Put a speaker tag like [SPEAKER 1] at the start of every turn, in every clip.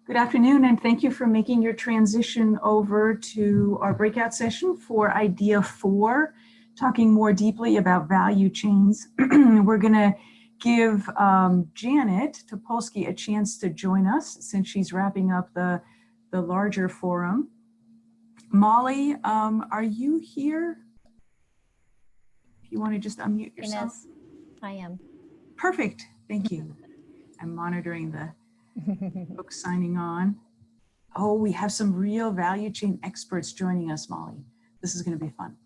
[SPEAKER 1] Good afternoon, and thank you for making your transition over to our breakout session for Idea 4, talking more deeply about value chains. We're going to give Janet Topolsky a chance to join us since she's wrapping up the larger forum. Molly, are you here? If you want to just unmute yourself.
[SPEAKER 2] Inez, I am.
[SPEAKER 1] Perfect, thank you. I'm monitoring the folks signing on. Oh, we have some real value chain experts joining us, Molly. This is going to be fun.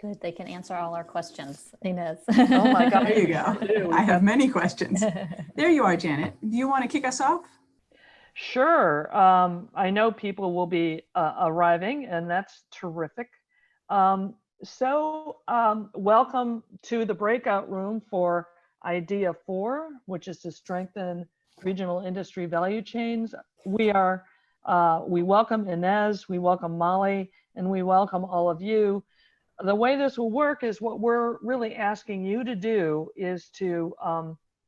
[SPEAKER 2] Good, they can answer all our questions, Inez.
[SPEAKER 3] Oh my God.
[SPEAKER 1] There you go. I have many questions. There you are, Janet. Do you want to kick us off?
[SPEAKER 3] Sure. I know people will be arriving, and that's terrific. Welcome to the breakout room for Idea 4, which is to strengthen regional industry value chains. We welcome Inez, we welcome Molly, and we welcome all of you. The way this will work is what we're really asking you to do is to,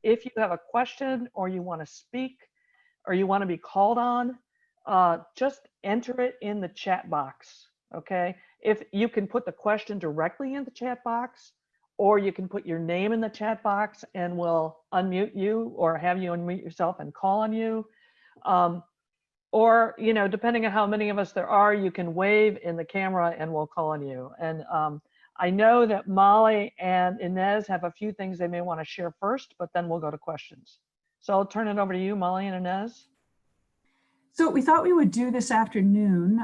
[SPEAKER 3] if you have a question or you want to speak or you want to be called on, just enter it in the chat box, okay? If you can put the question directly in the chat box, or you can put your name in the chat box and we'll unmute you or have you unmute yourself and call on you. Or, you know, depending on how many of us there are, you can wave in the camera and we'll call on you. And I know that Molly and Inez have a few things they may want to share first, but then we'll go to questions. So I'll turn it over to you, Molly and Inez.
[SPEAKER 1] So what we thought we would do this afternoon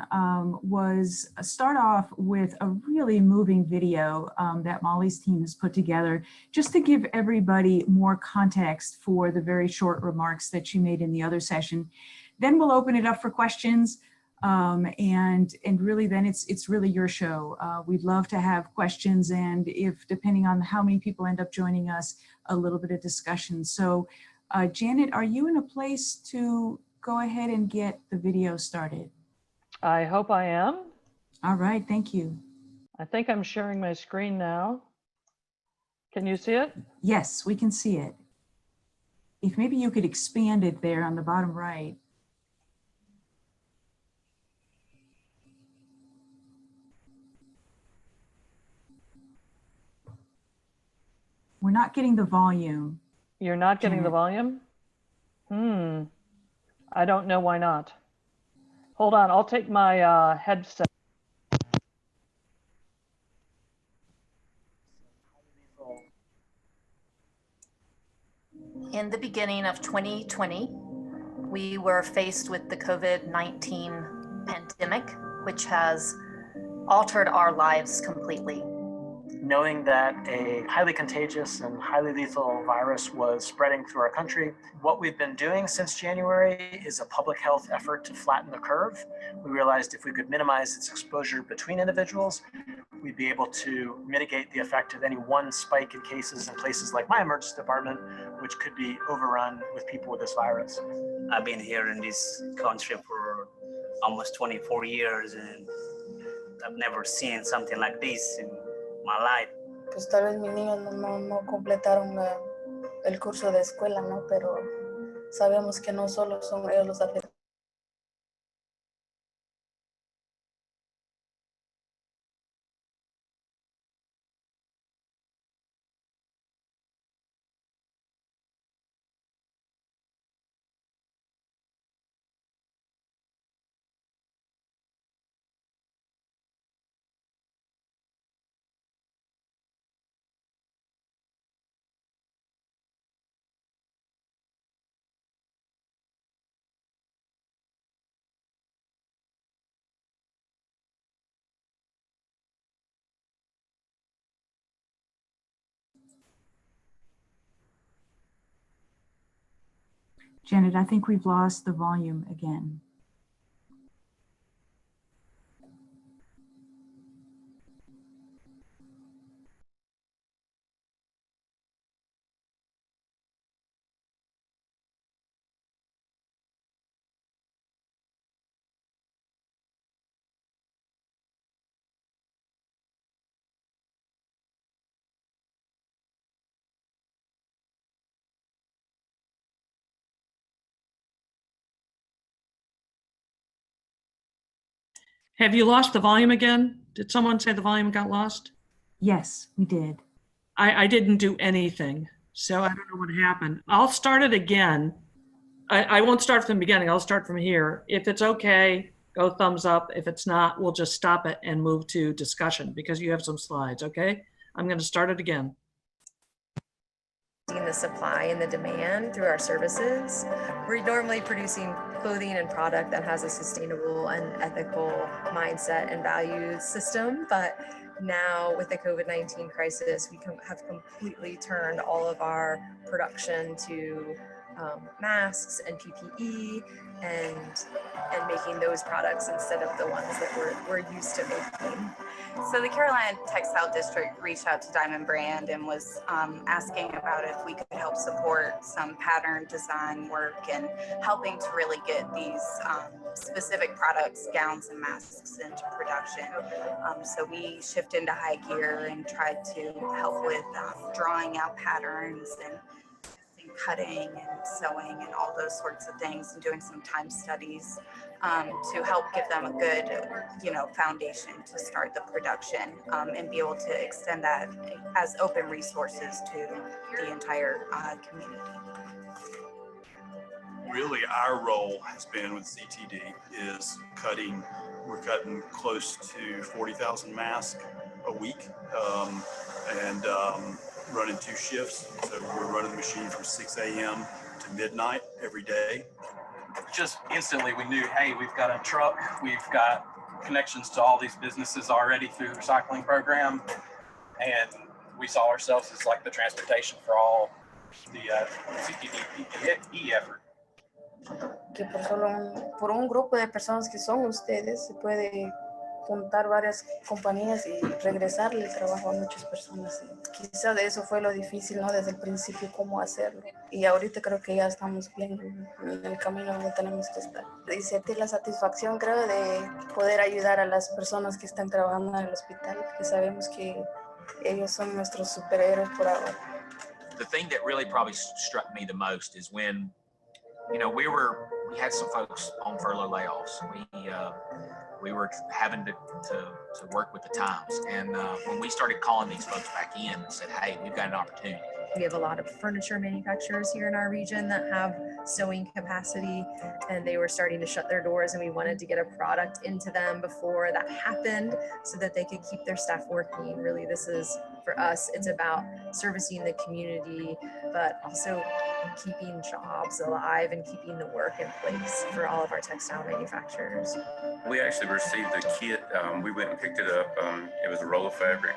[SPEAKER 1] was start off with a really moving video that Molly's team has put together, just to give everybody more context for the very short remarks that she made in the other session. Then we'll open it up for questions, and really then it's really your show. We'd love to have questions, and if depending on how many people end up joining us, a little bit of discussion. So Janet, are you in a place to go ahead and get the video started?
[SPEAKER 3] I hope I am.
[SPEAKER 1] All right, thank you.
[SPEAKER 3] I think I'm sharing my screen now. Can you see it?
[SPEAKER 1] Yes, we can see it. If maybe you could expand it there on the bottom right. We're not getting the volume.
[SPEAKER 3] You're not getting the
[SPEAKER 1] Janet.
[SPEAKER 3] volume? I don't know why not. Hold on, I'll take my headset.
[SPEAKER 4] In the beginning of 2020, we were faced with the COVID-19 pandemic, which has altered our lives completely.
[SPEAKER 5] Knowing that a highly contagious and highly lethal virus was spreading through our country, what we've been doing since January is a public health effort to flatten the curve. We realized if we could minimize its exposure between individuals, we'd be able to mitigate the effect of any one spike in cases in places like my emergency department, which could be overrun with people with this virus.
[SPEAKER 6] I've been here in this country for almost 24 years, and I've never seen something like this in my life.
[SPEAKER 7] Pues tal vez mis niños no completaron el curso de escuela, ¿no? Pero sabemos que no solo son ellos los afectados.
[SPEAKER 1] Janet, I think we've lost the volume again.
[SPEAKER 3] Have you lost the volume again? Did someone say the volume got lost?
[SPEAKER 1] Yes, we did.
[SPEAKER 3] I didn't do anything, so I don't know what happened. I'll start it again. I won't start from the beginning. I'll start from here. If it's okay, go thumbs up. If it's not, we'll just stop it and move to discussion because you have some slides, okay? I'm going to start it again.
[SPEAKER 8] The supply and the demand through our services. We're normally producing clothing and product that has a sustainable and ethical mindset and value system, but now with the COVID-19 crisis, we have completely turned all of our production to masks and PPE and making those products instead of the ones that we're used to making.
[SPEAKER 9] So the Carolina Textile District reached out to Diamond Brand and was asking about if we could help support some pattern design work and helping to really get these specific products, gowns and masks into production. So we shifted into high gear and tried to help with drawing out patterns and cutting and sewing and all those sorts of things, and doing some time studies to help give them a good, foundation to start the production and be able to extend that as open resources to the entire community.
[SPEAKER 10] Really, our role has been with CTD is cutting. We're cutting close to 40,000 masks a week, and running 2 shifts. So we're running the machine from 6 a.m. to midnight every day.
[SPEAKER 11] Just instantly we knew, hey, we've got a truck, we've got connections to all these businesses already through the recycling program, and we saw ourselves as like the transportation for all the CTD effort.
[SPEAKER 7] Que por un grupo de personas que son ustedes se puede juntar varias compañías y regresarle el trabajo a muchas personas. Y quizá de eso fue lo difícil, ¿no? Desde el principio, cómo hacerlo. Y ahorita creo que ya estamos bien en el camino donde tenemos que estar. Y sentir la satisfacción, creo, de poder ayudar a las personas que están trabajando en el hospital, que sabemos que ellos son nuestros superhéroes por ahora.
[SPEAKER 12] The thing that really probably struck me the most is when, we had some folks on furlough layoffs. We were having to work with the times. And when we started calling these folks back in and said, hey, we've got an opportunity.
[SPEAKER 8] We have a lot of furniture manufacturers here in our region that have sewing capacity, and they were starting to shut their doors, and we wanted to get a product into them before that happened so that they could keep their staff working. Really, this is, for us, it's about servicing the community, but also keeping jobs alive and keeping the work in place for all of our textile manufacturers.
[SPEAKER 13] We actually received a kit. We went and picked it up. It was a roll of fabric,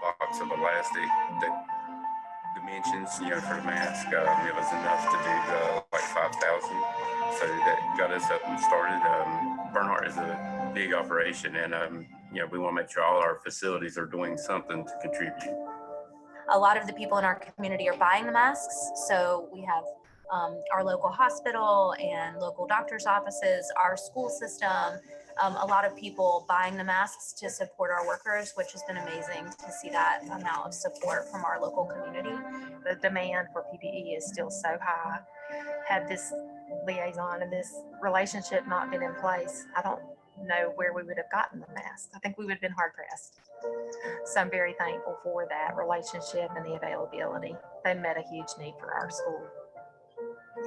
[SPEAKER 13] box of elastic, the dimensions, for the mask. It was enough to do like 5,000. So that got us up and started. Bernhardt is a big operation, and we want to make sure all our facilities are doing something to contribute.
[SPEAKER 4] A lot of the people in our community are buying the masks, so we have our local hospital and local doctor's offices, our school system, a lot of people buying the masks to support our workers, which has been amazing to see that amount of support from our local community.
[SPEAKER 14] The demand for PPE is still so high. Had this liaison and this relationship not been in place, I don't know where we would have gotten the masks. I think we would have been hard pressed. So I'm very thankful for that relationship and the availability. They met a huge need for our school.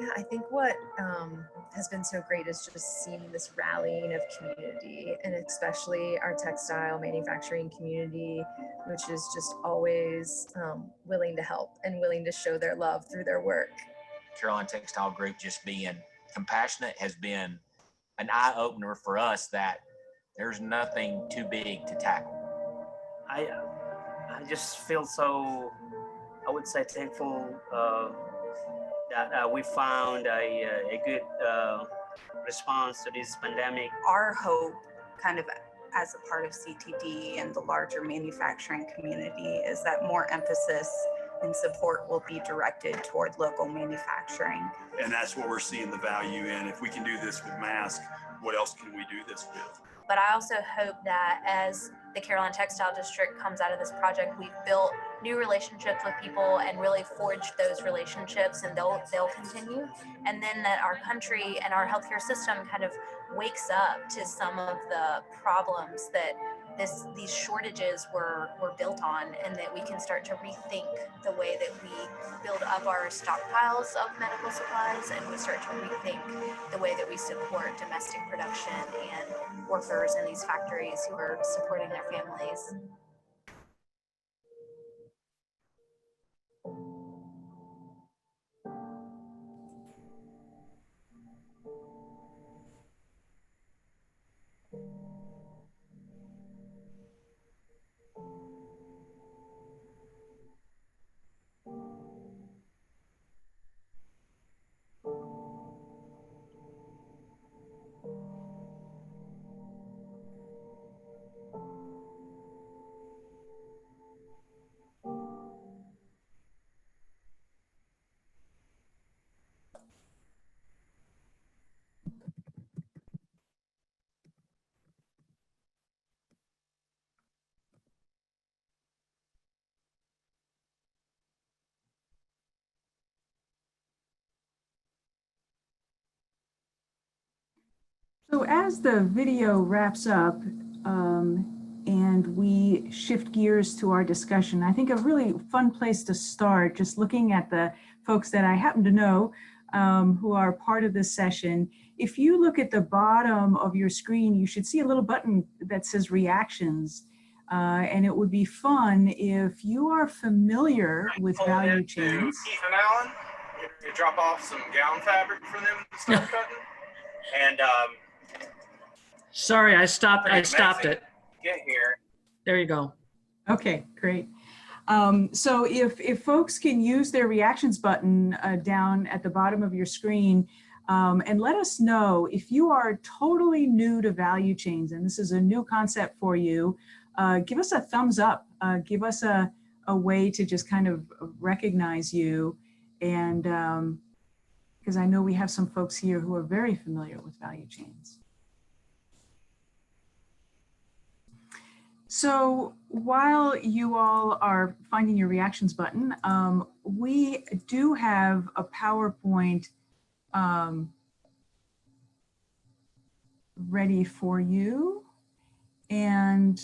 [SPEAKER 8] Yeah, I think what has been so great is just seeing this rallying of community, and especially our textile manufacturing community, which is just always willing to help and willing to show their love through their work.
[SPEAKER 12] Carolina Textile Group just being compassionate has been an eye-opener for us that there's nothing too big to tackle.
[SPEAKER 6] I just feel so, I would say, thankful that we found a good response to this pandemic.
[SPEAKER 9] Our hope, kind of as a part of CTD and the larger manufacturing community, is that more emphasis and support will be directed toward local manufacturing.
[SPEAKER 10] And that's what we're seeing the value in. If we can do this with masks, what else can we do this with?
[SPEAKER 4] But I also hope that as the Carolina Textile District comes out of this project, we've built new relationships with people and really forge those relationships, and they'll continue. And then that our country and our healthcare system kind of wakes up to some of the problems that these shortages were built on, and that we can start to rethink the way that we build up our stockpiles of medical supplies, and we start to rethink the way that we support domestic production and workers in these factories who are supporting their families.
[SPEAKER 1] So as the video wraps up and we shift gears to our discussion, I think a really fun place to start, just looking at the folks that I happen to know who are part of this session. If you look at the bottom of your screen, you should see a little button that says reactions. And it would be fun if you are familiar with value chains.
[SPEAKER 11] Keith and Alan, you drop off some gown fabric for them to start cutting. And
[SPEAKER 3] Sorry, I stopped it.
[SPEAKER 11] get here.
[SPEAKER 3] There you go.
[SPEAKER 1] Okay, great. So if folks can use their reactions button down at the bottom of your screen, and let us know if you are totally new to value chains and this is a new concept for you, give us a thumbs up, give us a way to just kind of recognize you. And because I know we have some folks here who are very familiar with value chains. So while you all are finding your reactions button, we do have a PowerPoint ready for you, and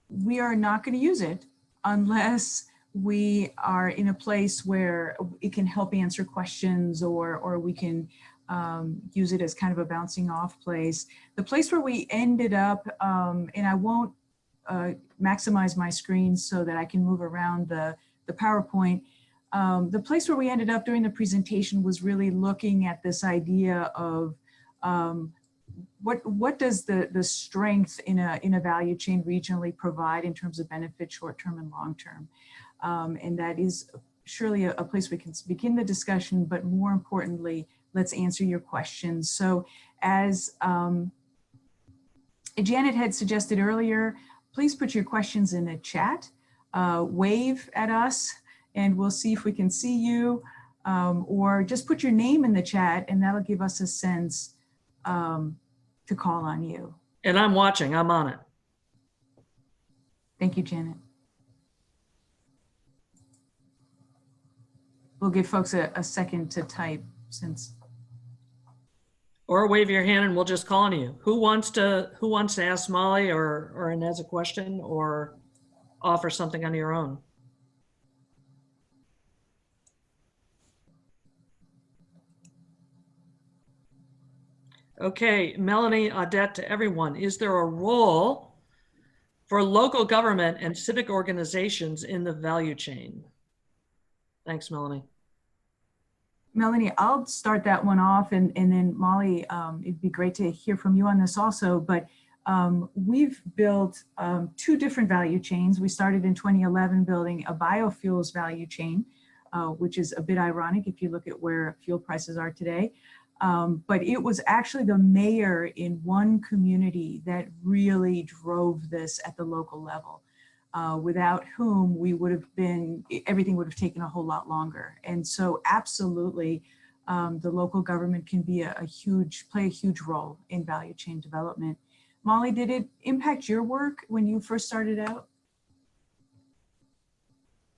[SPEAKER 1] we are not going to use it unless we are in a place where it can help answer questions, or we can use it as kind of a bouncing off place. The place where we ended up, and I won't maximize my screen so that I can move around the PowerPoint. The place where we ended up during the presentation was really looking at this idea of what does the strength in a value chain regionally provide in terms of benefit short-term and long-term. And that is surely a place we can begin the discussion, but more importantly, let's answer your questions. So as Janet had suggested earlier, please put your questions in the chat, wave at us, and we'll see if we can see you, or just put your name in the chat and that'll give us a sense to call on you.
[SPEAKER 3] And I'm watching, I'm on it.
[SPEAKER 1] Thank you, Janet. We'll give folks a second to type since.
[SPEAKER 3] Or wave your hand and we'll just call on you. Who wants to ask Molly or Inez a question or offer something on your own? Okay, Melanie, Audette, to everyone, is there a role for local government and civic organizations in the value chain? Thanks, Melanie.
[SPEAKER 1] Melanie, I'll start that one off, and then Molly, it'd be great to hear from you on this also, but we've built 2 different value chains. We started in 2011 building a biofuels value chain, which is a bit ironic if you look at where fuel prices are today. But it was actually the mayor in one community that really drove this at the local level, without whom we would have been, everything would have taken a whole lot longer. And so absolutely, the local government can be play a huge role in value chain development. Molly, did it impact your work when you first started out?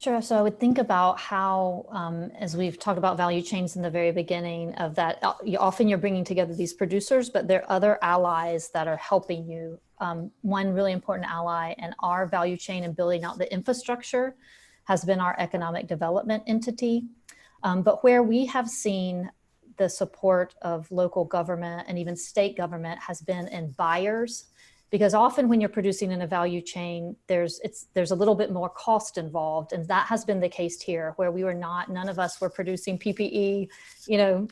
[SPEAKER 2] Sure. So I would think about how, as we've talked about value chains in the very beginning of that, often you're bringing together these producers, but there are other allies that are helping you. One really important ally in our value chain and building out the infrastructure has been our economic development entity. But where we have seen the support of local government and even state government has been in buyers. Because often when you're producing in a value chain, there's a little bit more cost involved. And that has been the case here, where none of us were producing PPE,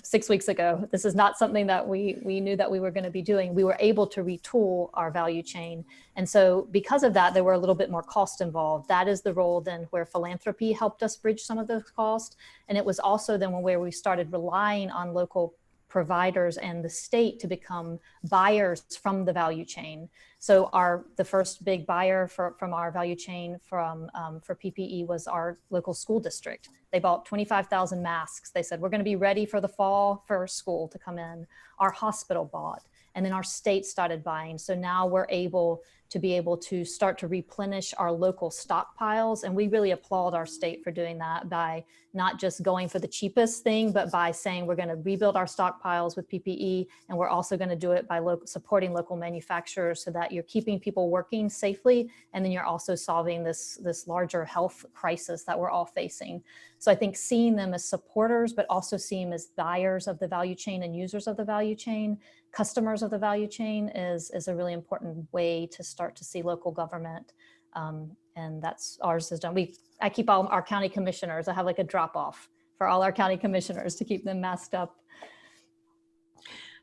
[SPEAKER 2] 6 weeks ago. This is not something that we knew that we were going to be doing. We were able to retool our value chain. And so because of that, there were a little bit more cost involved. That is the role then where philanthropy helped us bridge some of those costs. And it was also then where we started relying on local providers and the state to become buyers from the value chain. So the first big buyer from our value chain for PPE was our local school district. They bought 25,000 masks. They said, we're going to be ready for the fall for school to come in. Our hospital bought, and then our state started buying. So now we're able to start to replenish our local stockpiles. And we really applaud our state for doing that by not just going for the cheapest thing, but by saying we're going to rebuild our stockpiles with PPE. And we're also going to do it by supporting local manufacturers so that you're keeping people working safely. And then you're also solving this larger health crisis that we're all facing. So I think seeing them as supporters, but also seeing them as buyers of the value chain and users of the value chain, customers of the value chain is a really important way to start to see local government. And that's ours is done. I keep all our county commissioners. I have like a drop off for all our county commissioners to keep them masked up.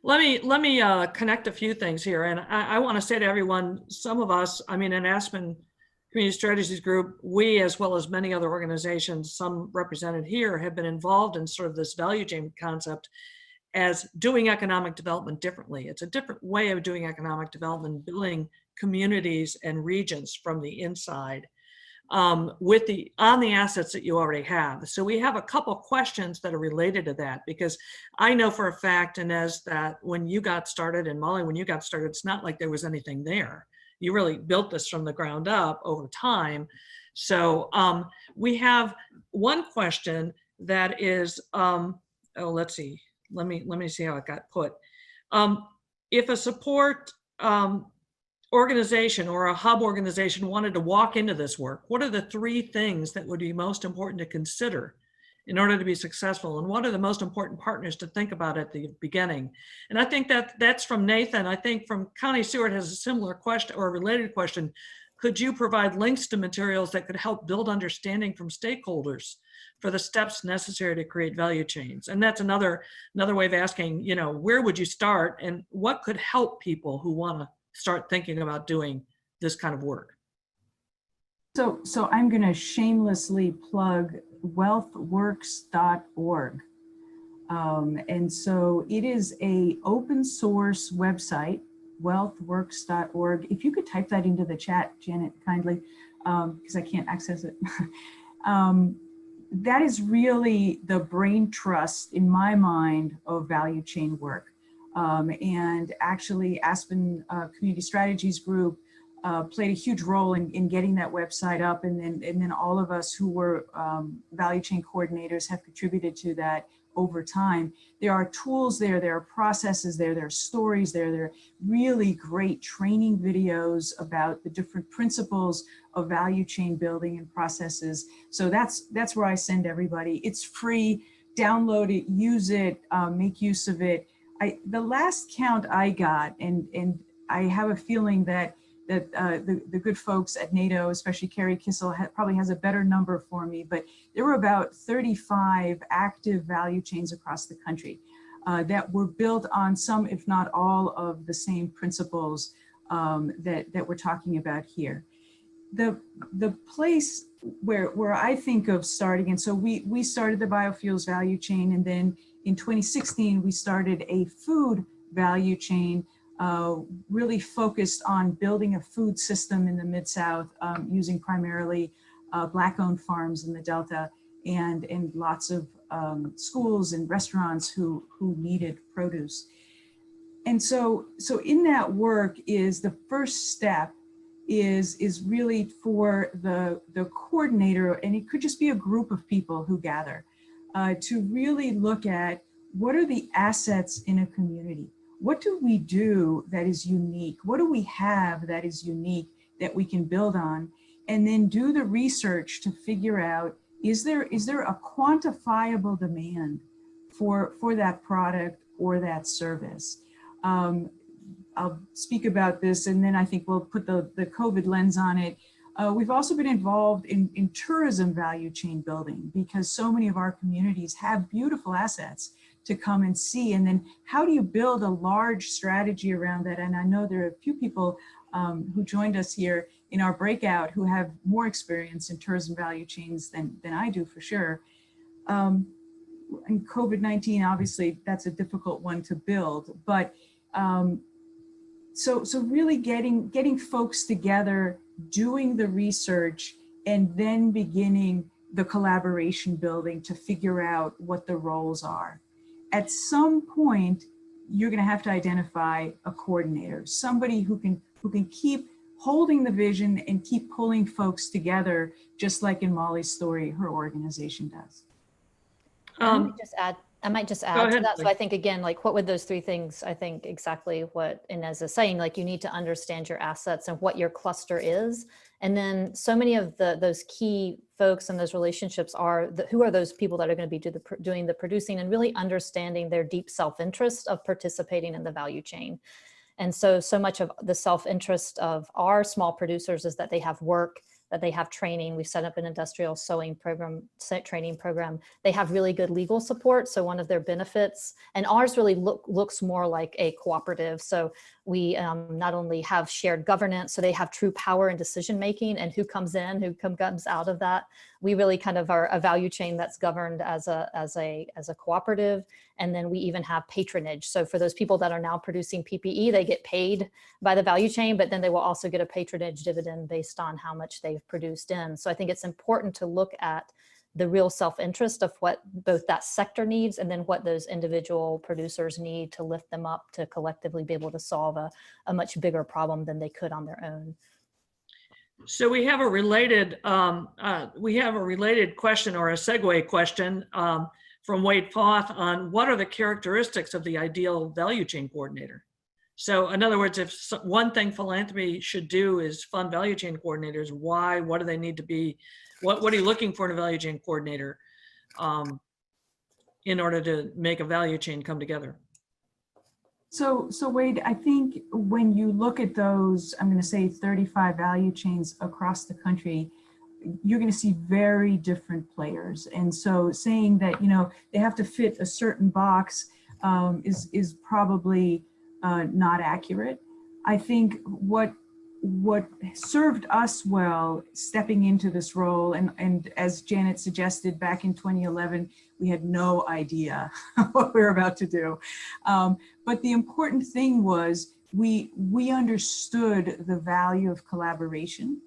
[SPEAKER 15] Let me connect a few things here. And I want to say to everyone, some of us, in Aspen Community Strategies Group, we, as well as many other organizations, some represented here, have been involved in sort of this value chain concept as doing economic development differently. It's a different way of doing economic development, building communities and regions from the inside on the assets that you already have. So we have a couple questions that are related to that, because I know for a fact, Inez, that when you got started, and Molly, when you got started, it's not like there was anything there. You really built this from the ground up over time. So we have one question that is, let's see. Let me see how it got put. If a support organization or a hub organization wanted to walk into this work, what are the 3 things that would be most important to consider in order to be successful? And what are the most important partners to think about at the beginning? And I think that's from Nathan. I think from Connie Stewart has a similar question or a related question. Could you provide links to materials that could help build understanding from stakeholders for the steps necessary to create value chains? And that's another way of asking, where would you start and what could help people who want to start thinking about doing this kind of work?
[SPEAKER 1] So I'm going to shamelessly plug wealthworks.org. And so it is a open source website, wealthworks.org. If you could type that into the chat, Janet, kindly, because I can't access it. That is really the brain trust, in my mind, of value chain work. And actually, Aspen Community Strategies Group played a huge role in getting that website up. And then all of us who were value chain coordinators have contributed to that over time. There are tools there, there are processes there, there are stories there are really great training videos about the different principles of value chain building and processes. So that's where I send everybody. It's free, download it, use it, make use of it. The last count I got, and I have a feeling that the good folks at NATO, especially Carrie Kissel, probably has a better number for me, but there were about 35 active value chains across the country that were built on some, if not all, of the same principles that we're talking about here. The place where I think of starting, and so we started the biofuels value chain, and then in 2016 we started a food value chain, really focused on building a food system in the Mid-South, using primarily Black-owned farms in the Delta, and lots of schools and restaurants who needed produce. And so in that work is the first step is really for the coordinator, and it could just be a group of people who gather, to really look at what are the assets in a community? What do we do that is unique? What do we have that is unique that we can build on? And then do the research to figure out, is there a quantifiable demand for that product or that service? I'll speak about this, and then I think we'll put the COVID lens on it. We've also been involved in tourism value chain building, because so many of our communities have beautiful assets to come and see. And then how do you build a large strategy around that? And I know there are a few people who joined us here in our breakout who have more experience in tourism value chains than I do, for sure. And COVID-19, obviously, that's a difficult one to build. But so really getting folks together, doing the research, and then beginning the collaboration building to figure out what the roles are. At some point, you're going to have to identify a coordinator, somebody who can keep holding the vision and keep pulling folks together, just like in Molly's story, her organization does.
[SPEAKER 2] I might just add to that. So I think, again, like, what would those three things, I think exactly what Inez is saying, like, you need to understand your assets and what your cluster is. And then so many of those key folks and those relationships are, who are those people that are going to be doing the producing, and really understanding their deep self-interest of participating in the value chain. And so much of the self-interest of our small producers is that they have work, that they have training. We set up an industrial sewing program, training program. They have really good legal support. So one of their benefits, and ours really looks more like a cooperative. So we not only have shared governance, so they have true power and decision making, and who comes in, who comes out of that. We really kind of are a value chain that's governed as a cooperative. And then we even have patronage. So for those people that are now producing PPE, they get paid by the value chain, but then they will also get a patronage dividend based on how much they've produced in. So I think it's important to look at the real self-interest of what both that sector needs, and then what those individual producers need to lift them up to collectively be able to solve a much bigger problem than they could on their own.
[SPEAKER 15] So we have a related question, or a segue question, from Wade Foth on what are the characteristics of the ideal value chain coordinator? So in other words, if one thing philanthropy should do is fund value chain coordinators, why? What do they need to be? What are you looking for in a value chain coordinator in order to make a value chain come together?
[SPEAKER 1] So Wade, I think when you look at those, I'm going to say 35 value chains across the country, you're going to see very different players. And so saying that, they have to fit a certain box is probably not accurate. I think what served us well stepping into this role, and as Janet suggested, back in 2011, we had no idea what we were about to do. But the important thing was we understood the value of collaboration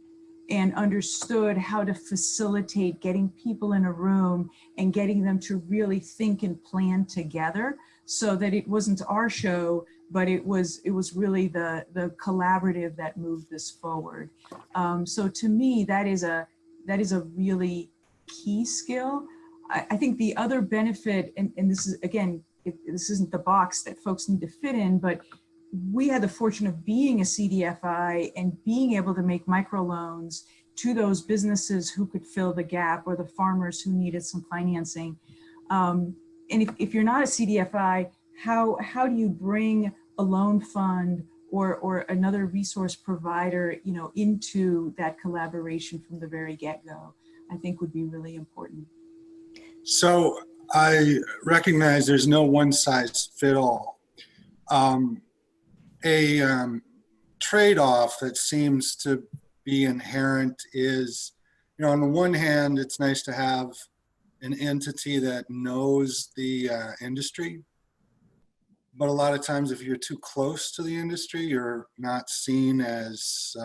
[SPEAKER 1] and understood how to facilitate getting people in a room and getting them to really think and plan together, so that it wasn't our show, but it was really the collaborative that moved this forward. So to me, that is a really key skill. I think the other benefit, and this is, again, this isn't the box that folks need to fit in, but we had the fortune of being a CDFI and being able to make microloans to those businesses who could fill the gap, or the farmers who needed some financing. And if you're not a CDFI, how do you bring a loan fund or another resource provider, into that collaboration from the very get-go? I think would be really important.
[SPEAKER 16] So I recognize there's no one size fit all. A trade-off that seems to be inherent is, on the one hand, it's nice to have an entity that knows the industry, but a lot of times if you're too close to the industry, you're not seen as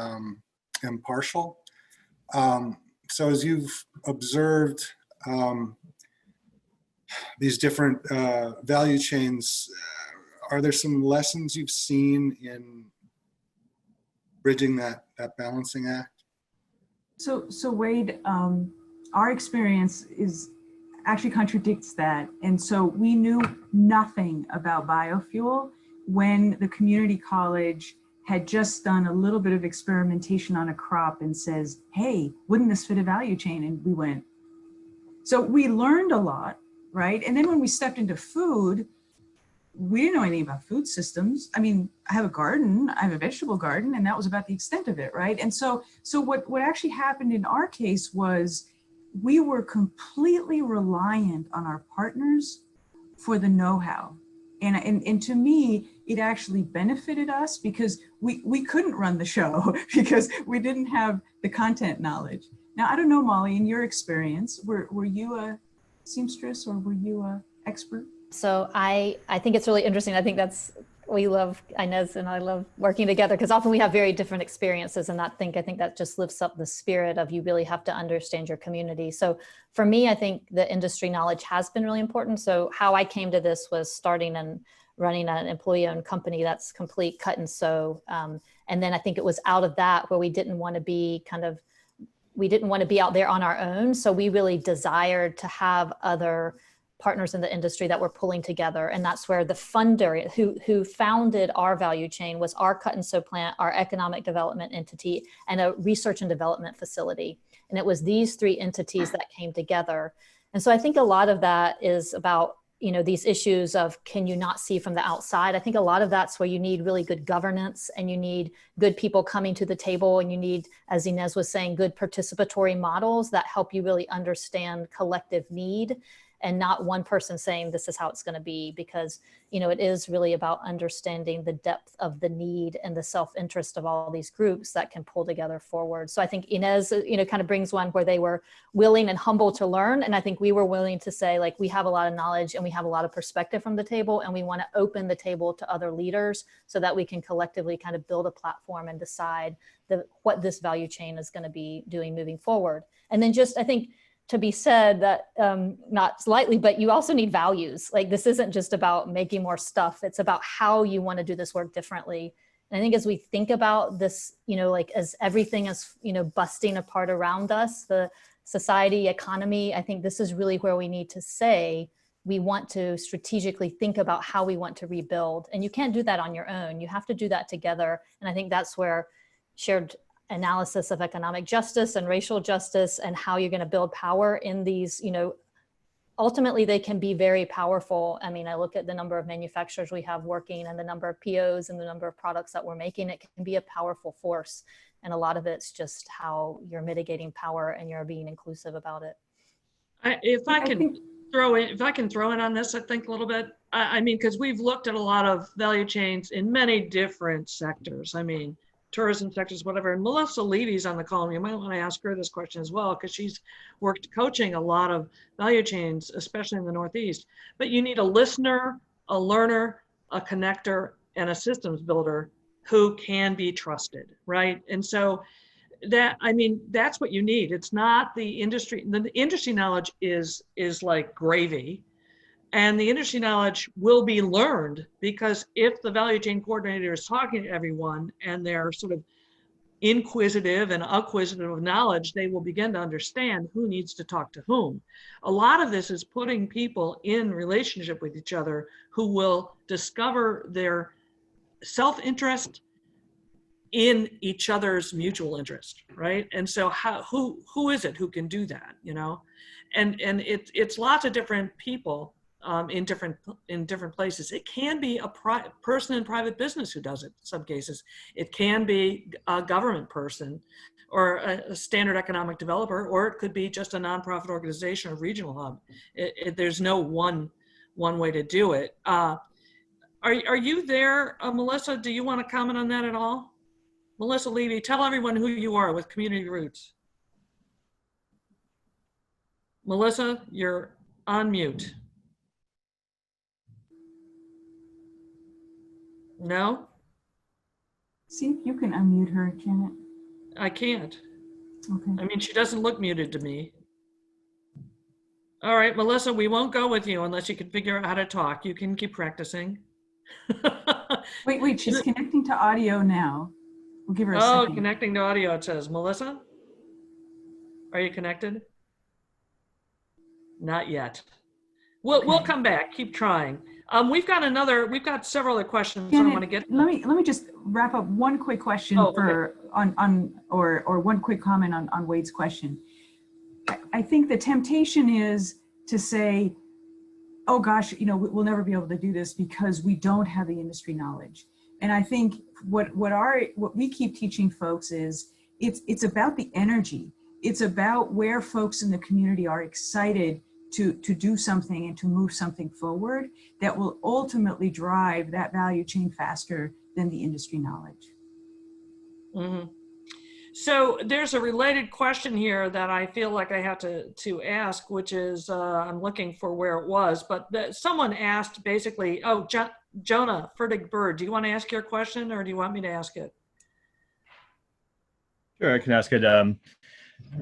[SPEAKER 16] impartial. So as you've observed these different value chains, are there some lessons you've seen in bridging that balancing act?
[SPEAKER 1] So Wade, our experience is actually contradicts that. And so we knew nothing about biofuel when the community college had just done a little bit of experimentation on a crop and says, hey, wouldn't this fit a value chain? And we went. So we learned a lot, right? And then when we stepped into food, we didn't know anything about food systems. I mean, I have a garden, I have a vegetable garden, and that was about the extent of it, right? And so what actually happened in our case was we were completely reliant on our partners for the know-how. And to me, it actually benefited us because we couldn't run the show because we didn't have the content knowledge. Now, I don't know, Molly, in your experience, were you a seamstress or were you an expert?
[SPEAKER 2] So I think it's really interesting. I think we love, Inez and I love working together because often we have very different experiences, and I think that just lifts up the spirit of you really have to understand your community. So for me, I think the industry knowledge has been really important. So how I came to this was starting and running an employee-owned company that's complete cut and sew. And then I think it was out of that where we didn't want to be out there on our own. So we really desired to have other partners in the industry that we're pulling together. And that's where the funder who founded our value chain was our cut and sew plant, our economic development entity, and a research and development facility. And it was these three entities that came together. And so I think a lot of that is about, these issues of, can you not see from the outside? I think a lot of that's where you need really good governance, and you need good people coming to the table, and you need, as Inez was saying, good participatory models that help you really understand collective need, and not one person saying this is how it's going to be, because it is really about understanding the depth of the need and the self-interest of all these groups that can pull together forward. So I think Inez kind of brings one where they were willing and humble to learn, and I think we were willing to say, like, we have a lot of knowledge and we have a lot of perspective from the table, and we want to open the table to other leaders so that we can collectively kind of build a platform and decide what this value chain is going to be doing moving forward. And then just, I think, to be said that, not slightly, but you also need values. Like, this isn't just about making more stuff. It's about how you want to do this work differently. And I think as we think about this, as everything is, busting apart around us, the society, economy, I think this is really where we need to say, we want to strategically think about how we want to rebuild. And you can't do that on your own. You have to do that together. And I think that's where shared analysis of economic justice and racial justice and how you're going to build power in these, ultimately they can be very powerful. I mean, I look at the number of manufacturers we have working and the number of POs and the number of products that we're making. It can be a powerful force. And a lot of it's just how you're mitigating power and you're being inclusive about it.
[SPEAKER 15] If I can throw in on this, I think a little bit, I mean, because we've looked at a lot of value chains in many different sectors. I mean, tourism sectors, whatever. And Melissa Levy's on the call, and you might want to ask her this question as well, because she's worked coaching a lot of value chains, especially in the Northeast. But you need a listener, a learner, a connector, and a systems builder who can be trusted, right? And so that's what you need. It's not the industry. The industry knowledge is like gravy. And the industry knowledge will be learned, because if the value chain coordinator is talking to everyone and they're sort of inquisitive and acquisitive of knowledge, they will begin to understand who needs to talk to whom. A lot of this is putting people in relationship with each other who will discover their self-interest in each other's mutual interest, right? And so who is it who can do that, And it's lots of different people. In different places. It can be a person in private business who does it in some cases. It can be a government person or a standard economic developer, or it could be just a nonprofit organization or regional hub. There's no one way to do it. Are you there, Melissa? Do you want to comment on that at all? Melissa Levy, tell everyone who you are with Community Roots. Melissa, you're on mute. No?
[SPEAKER 1] See if you can unmute her, Janet.
[SPEAKER 15] I can't.
[SPEAKER 1] Okay.
[SPEAKER 15] I mean, she doesn't look muted to me. All right, Melissa, we won't go with you unless you can figure out how to talk. You can keep practicing.
[SPEAKER 1] Wait, she's connecting to audio now. We'll give her a
[SPEAKER 15] Oh,
[SPEAKER 1] second.
[SPEAKER 15] connecting to audio, it says. Melissa? Are you connected? Not yet. We'll come back. Keep trying. We've got several other questions.
[SPEAKER 1] Janet,
[SPEAKER 15] I want to get.
[SPEAKER 1] let me just wrap up one quick question or one quick comment on Wade's question. I think the temptation is to say, oh gosh, we'll never be able to do this because we don't have the industry knowledge. And I think what we keep teaching folks is it's about the energy. It's about where folks in the community are excited to do something and to move something forward that will ultimately drive that value chain faster than the industry knowledge.
[SPEAKER 15] Mm-hmm. So there's a related question here that I feel like I have to ask, which is, I'm looking for where it was, but someone asked basically, oh, Jonah Fertig Bird, do you want to ask your question or do you want me to ask it?
[SPEAKER 17] Sure, I can ask it.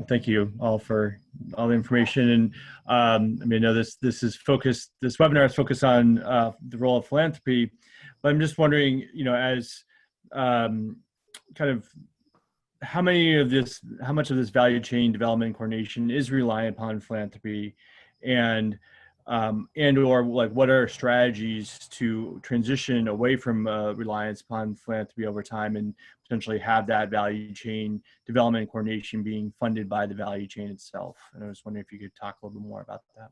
[SPEAKER 17] Thank you all for all the information. And I mean, I know this webinar is focused on the role of philanthropy, but I'm just wondering, as kind of how much of this value chain development and coordination is reliant upon philanthropy, and or like what are strategies to transition away from reliance upon philanthropy over time and potentially have that value chain development and coordination being funded by the value chain itself. And I was wondering if you could talk a little bit more about that.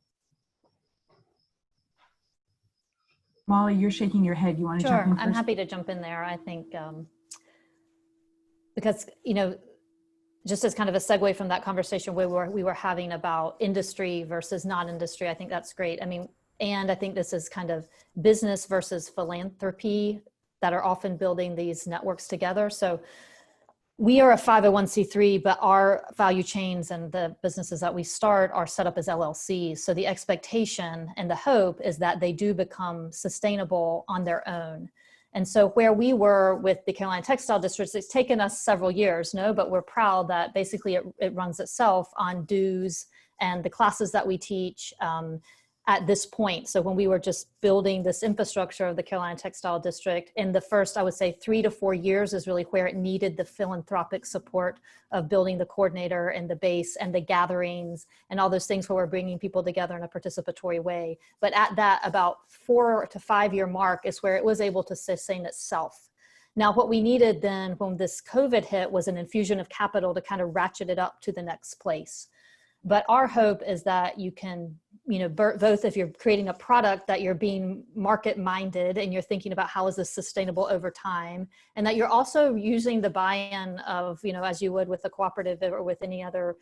[SPEAKER 1] Molly, you're shaking your head. You want to jump in first?
[SPEAKER 2] I'm happy to jump in there. I think because, just as kind of a segue from that conversation we were having about industry versus non-industry, I think that's great. I mean, and I think this is kind of business versus philanthropy that are often building these networks together. So we are a 501c3, but our value chains and the businesses that we start are set up as LLCs. So the expectation and the hope is that they do become sustainable on their own. And so where we were with the Carolina Textile Districts, it's taken us several years, but we're proud that basically it runs itself on dues and the classes that we teach at this point. So when we were just building this infrastructure of the Carolina Textile District, in the first, I would say 3 to 4 years is really where it needed the philanthropic support of building the coordinator and the base and the gatherings and all those things where we're bringing people together in a participatory way. But at that about 4 to 5 year mark is where it was able to sustain itself. Now, what we needed then when this COVID hit was an infusion of capital to kind of ratchet it up to the next place. But our hope is that you can, both if you're creating a product that you're being market minded and you're thinking about how is this sustainable over time, and that you're also using the buy-in of, as you would with a cooperative or with any other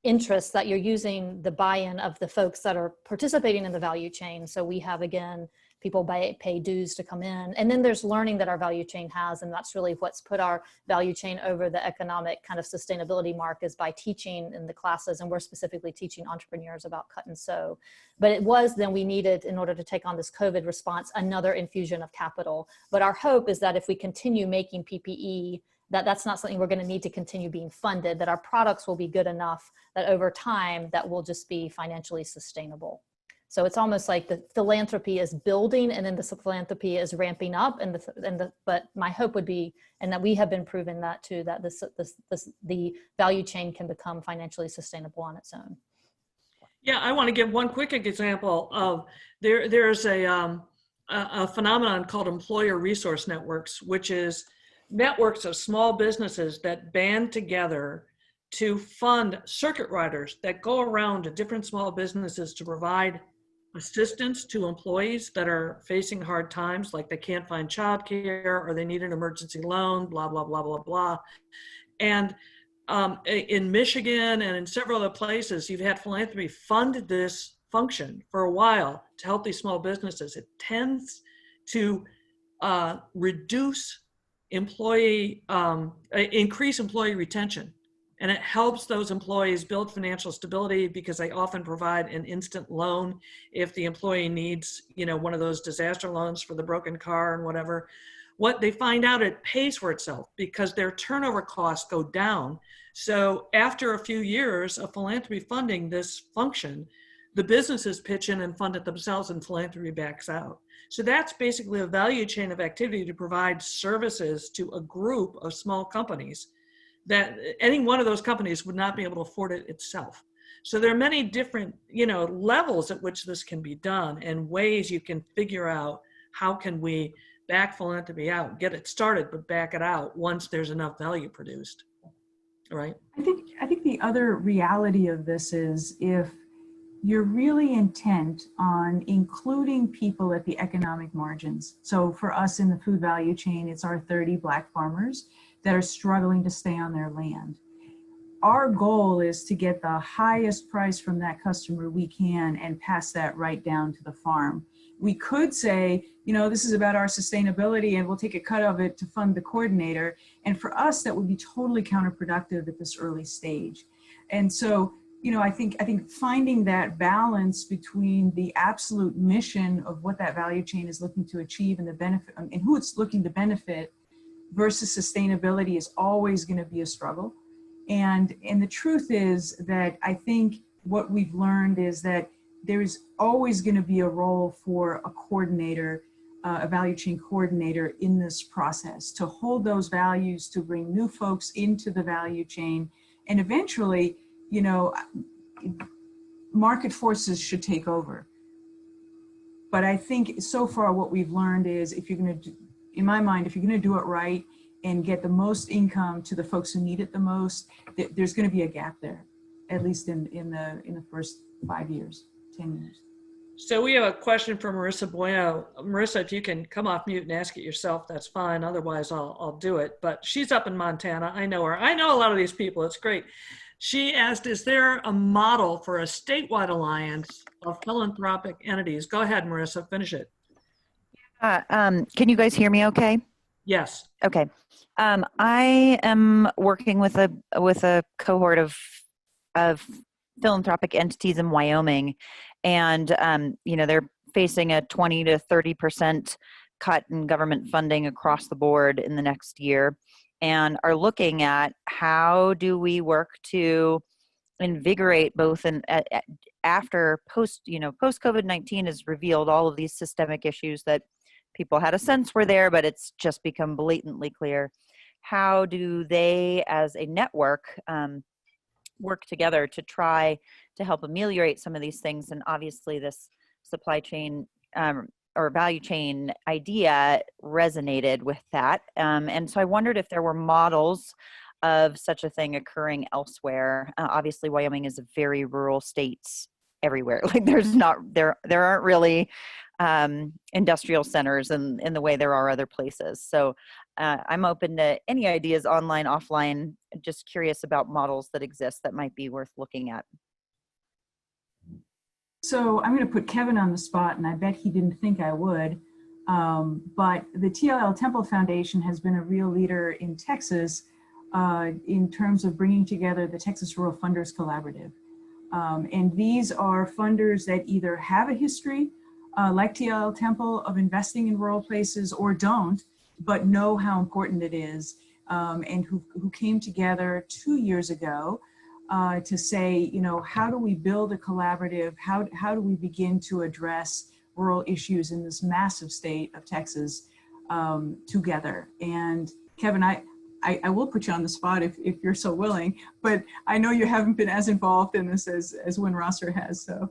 [SPEAKER 2] interest, that you're using the buy-in of the folks that are participating in the value chain. So we have, again, people pay dues to come in. And then there's learning that our value chain has, and that's really what's put our value chain over the economic kind of sustainability mark, is by teaching in the classes, and we're specifically teaching entrepreneurs about cut and sew. But it was then we needed, in order to take on this COVID response, another infusion of capital. But our hope is that if we continue making PPE, that's not something we're going to need to continue being funded, that our products will be good enough that over time that will just be financially sustainable. So it's almost like the philanthropy is building and then the philanthropy is ramping up, but my hope would be, and that we have been proven that too, that the value chain can become financially sustainable on its own.
[SPEAKER 15] Yeah, I want to give one quick example of there's a phenomenon called employer resource networks, which is networks of small businesses that band together to fund circuit riders that go around to different small businesses to provide assistance to employees that are facing hard times, like they can't find childcare or they need an emergency loan, blah, blah, blah, blah, blah. And in Michigan and in several other places, you've had philanthropy fund this function for a while to help these small businesses. It tends to increase employee retention. And it helps those employees build financial stability because they often provide an instant loan if the employee needs, one of those disaster loans for the broken car and whatever. What they find out, it pays for itself because their turnover costs go down. So after a few years of philanthropy funding this function, the businesses pitch in and fund it themselves, and philanthropy backs out. So that's basically a value chain of activity to provide services to a group of small companies that any one of those companies would not be able to afford it itself. So there are many different, levels at which this can be done, and ways you can figure out how can we back philanthropy out, get it started, but back it out once there's enough value produced, right?
[SPEAKER 1] I think the other reality of this is, if you're really intent on including people at the economic margins. So for us in the food value chain, it's our 30 Black farmers that are struggling to stay on their land. Our goal is to get the highest price from that customer we can and pass that right down to the farm. We could say, this is about our sustainability and we'll take a cut of it to fund the coordinator. And for us, that would be totally counterproductive at this early stage. And so, I think finding that balance between the absolute mission of what that value chain is looking to achieve and the benefit, and who it's looking to benefit, versus sustainability is always going to be a struggle. And the truth is that I think what we've learned is that there's always going to be a role for a coordinator, a value chain coordinator in this process, to hold those values, to bring new folks into the value chain, and eventually, market forces should take over. But I think so far what we've learned is, if you're going to, in my mind, if you're going to do it right and get the most income to the folks who need it the most, there's going to be a gap there, at least in the first 5 years, 10 years.
[SPEAKER 15] So we have a question from Marissa Bueno. Marissa, if you can come off mute and ask it yourself, that's fine. Otherwise, I'll do it. But she's up in Montana. I know her. I know a lot of these people. It's great. She asked, is there a model for a statewide alliance of philanthropic entities? Go ahead, Marissa, finish it.
[SPEAKER 18] Can you guys hear me okay?
[SPEAKER 15] Yes.
[SPEAKER 18] Okay. I am working with a cohort of philanthropic entities in Wyoming, and they're facing a 20 to 30% cut in government funding across the board in the next year, and are looking at how do we work to invigorate both after post COVID-19 has revealed all of these systemic issues that people had a sense were there, but it's just become blatantly clear. How do they, as a network, work together to try to help ameliorate some of these things? And obviously this supply chain or value chain idea resonated with that. And so I wondered if there were models of such a thing occurring elsewhere. Obviously Wyoming is a very rural state everywhere. Like there aren't really industrial centers in the way there are other places. So I'm open to any ideas, online, offline, just curious about models that exist that might be worth looking at.
[SPEAKER 1] So I'm going to put Kevin on the spot, and I bet he didn't think I would. But the TLL Temple Foundation has been a real leader in Texas in terms of bringing together the Texas Rural Funders Collaborative. And these are funders that either have a history, like TLL Temple, of investing in rural places, or don't, but know how important it is, and who came together 2 years ago to say, how do we build a collaborative? How do we begin to address rural issues in this massive state of Texas together? And Kevin, I will put you on the spot if you're so willing, but I know you haven't been as involved in this as Win Rosser has, so.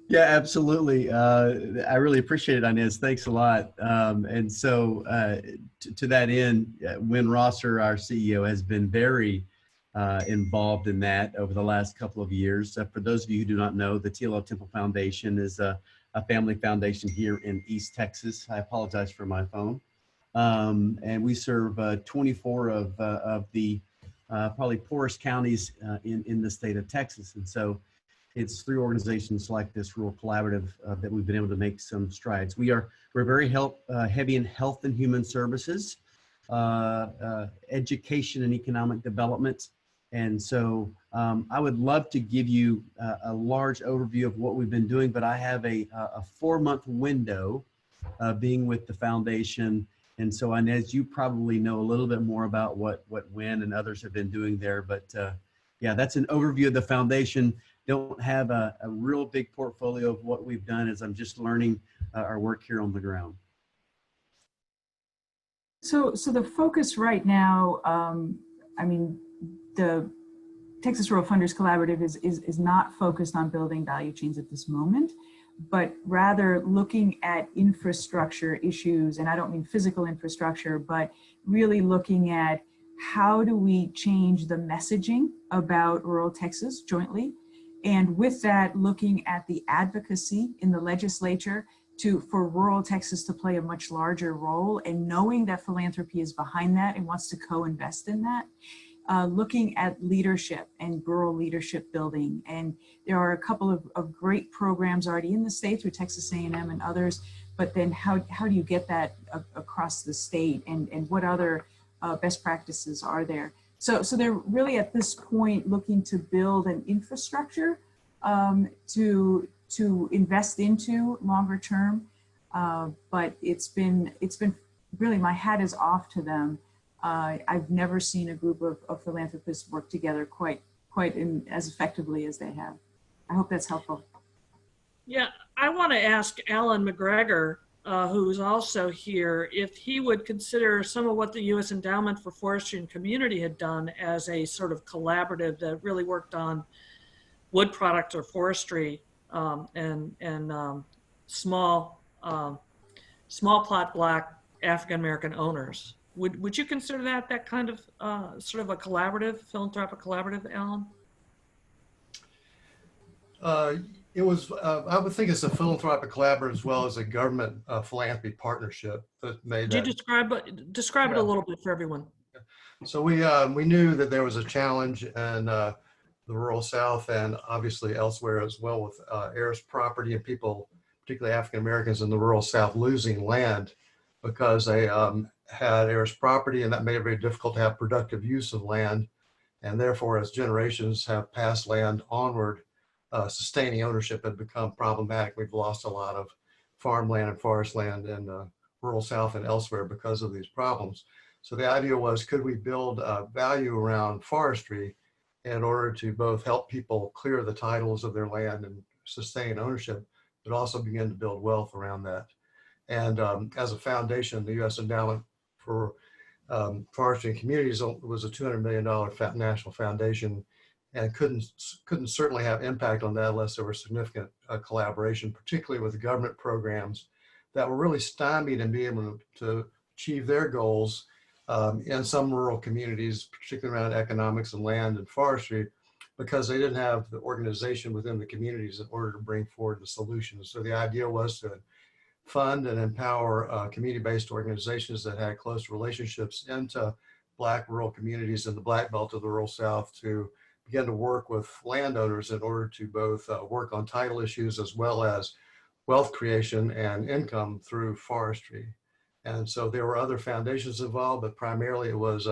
[SPEAKER 19] Yeah, absolutely. I really appreciate it, Inez. Thanks a lot. And so to that end, Win Rosser, our CEO, has been very involved in that over the last couple of years. For those of you who do not know, the TLL Temple Foundation is a family foundation here in East Texas. I apologize for my phone. And we serve 24 of the probably poorest counties in the state of Texas. And so it's through organizations like this Rural Collaborative that we've been able to make some strides. We're very heavy in health and human services, education and economic development. And so I would love to give you a large overview of what we've been doing, but I have a 4-month window being with the foundation. And so Inez, you probably know a little bit more about what Win and others have been doing there. But yeah, that's an overview of the foundation. don't have a real big portfolio of what we've done as I'm just learning our work here on the ground.
[SPEAKER 1] So the focus right now, I mean, the Texas Rural Funders Collaborative is not focused on building value chains at this moment, but rather looking at infrastructure issues, and I don't mean physical infrastructure, but really looking at how do we change the messaging about rural Texas jointly, and with that, looking at the advocacy in the legislature for rural Texas to play a much larger role, and knowing that philanthropy is behind that and wants to co-invest in that. Looking at leadership and rural leadership building. And there are a couple of great programs already in the state through Texas A&M and others, but then how do you get that across the state, and what other best practices are there? So they're really at this point looking to build an infrastructure to invest into longer term. But it's been really, my hat is off to them. I've never seen a group of philanthropists work together quite as effectively as they have. I hope that's helpful.
[SPEAKER 15] Yeah, I want to ask Alan McGregor, who's also here, if he would consider some of what the U.S. Endowment for Forestry and Community had done as a sort of collaborative that really worked on wood products or forestry and small plot black African-American owners. Would you consider that kind of sort of a collaborative, philanthropic collaborative, Alan?
[SPEAKER 20] It was, I would think it's a philanthropic collaborative as well as a government philanthropy partnership that made that.
[SPEAKER 15] Could you describe it a little bit for everyone?
[SPEAKER 20] So we knew that there was a challenge in the rural South and obviously elsewhere as well with heirs property and people, particularly African Americans in the rural South, losing land because they had heirs property, and that made it very difficult to have productive use of land. And therefore, as generations have passed land onward, sustaining ownership had become problematic. We've lost a lot of farmland and forest land in the rural South and elsewhere because of these problems. So the idea was, could we build value around forestry in order to both help people clear the titles of their land and sustain ownership, but also begin to build wealth around that. And as a foundation, the U.S. Endowment for Forestry and Communities was a $200 million national foundation, and couldn't certainly have impact on that unless there were significant collaboration, particularly with government programs that were really stymied in being able to achieve their goals in some rural communities, particularly around economics and land and forestry, because they didn't have the organization within the communities in order to bring forward the solutions. So the idea was to fund and empower community-based organizations that had close relationships into Black rural communities in the Black Belt of the rural South to begin to work with landowners in order to both work on title issues as well as wealth creation and income through forestry. And so there were other foundations involved, but primarily it was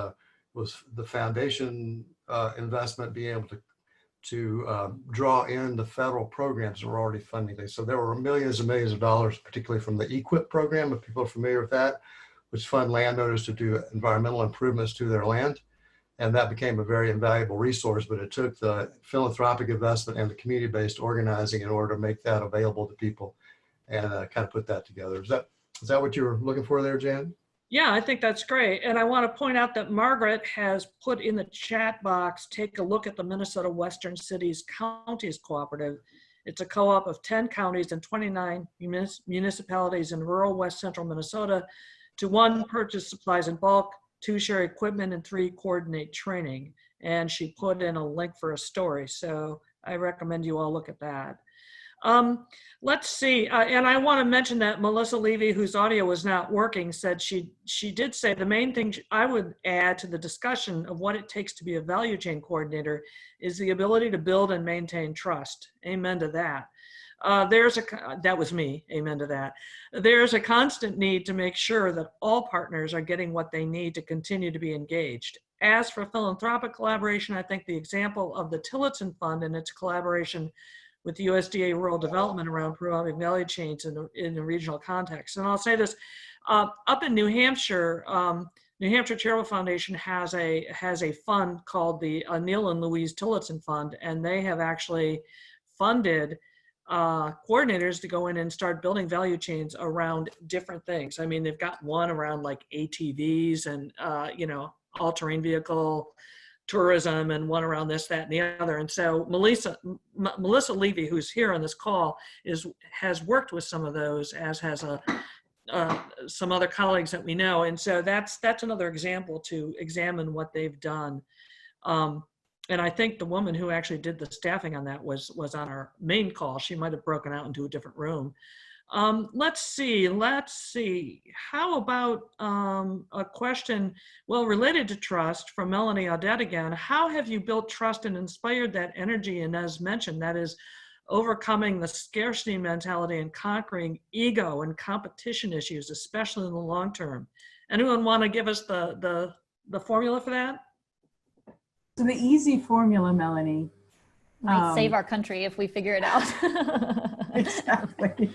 [SPEAKER 20] the foundation investment being able to draw in the federal programs that were already funding these. So there were millions and millions of dollars, particularly from the EQIP program, if people are familiar with that, which fund landowners to do environmental improvements to their land. And that became a very invaluable resource, but it took the philanthropic investment and the community-based organizing in order to make that available to people and kind of put that together. Is that what you were looking for there, Jan?
[SPEAKER 15] Yeah, I think that's great. And I want to point out that Margaret has put in the chat box, take a look at the Minnesota Western Cities Counties Cooperative. It's a co-op of 10 counties and 29 municipalities in rural West Central Minnesota to 1, purchase supplies in bulk, 2, share equipment, and 3, coordinate training. And she put in a link for a story. So I recommend you all look at that. Let's see, and I want to mention that Melissa Levy, whose audio was not working, said she did say the main thing I would add to the discussion of what it takes to be a value chain coordinator is the ability to build and maintain trust. Amen to that. That was me, amen to that. There's a constant need to make sure that all partners are getting what they need to continue to be engaged. As for philanthropic collaboration, I think the example of the Tillotson Fund and its collaboration with the USDA Rural Development around promoting value chains in the regional context. And I'll say this, up in New Hampshire, New Hampshire Charitable Foundation has a fund called the Neil and Louise Tillotson Fund, and they have actually funded coordinators to go in and start building value chains around different things. I mean, they've got one around like ATVs and all-terrain vehicle tourism, and one around this, that, and the other. And so Melissa Levy, who's here on this call, has worked with some of those, as has some other colleagues that we know. And so that's another example to examine what they've done. And I think the woman who actually did the staffing on that was on our main call. She might have broken out into a different room. Let's see. How about a question, well, related to trust from Melanie Audette again. How have you built trust and inspired that energy, and as mentioned, that is overcoming the scarcity mentality and conquering ego and competition issues, especially in the long term? Anyone want to give us the formula for that?
[SPEAKER 1] So the easy formula, Melanie.
[SPEAKER 2] Might save our country if we figure it out.
[SPEAKER 1] Exactly.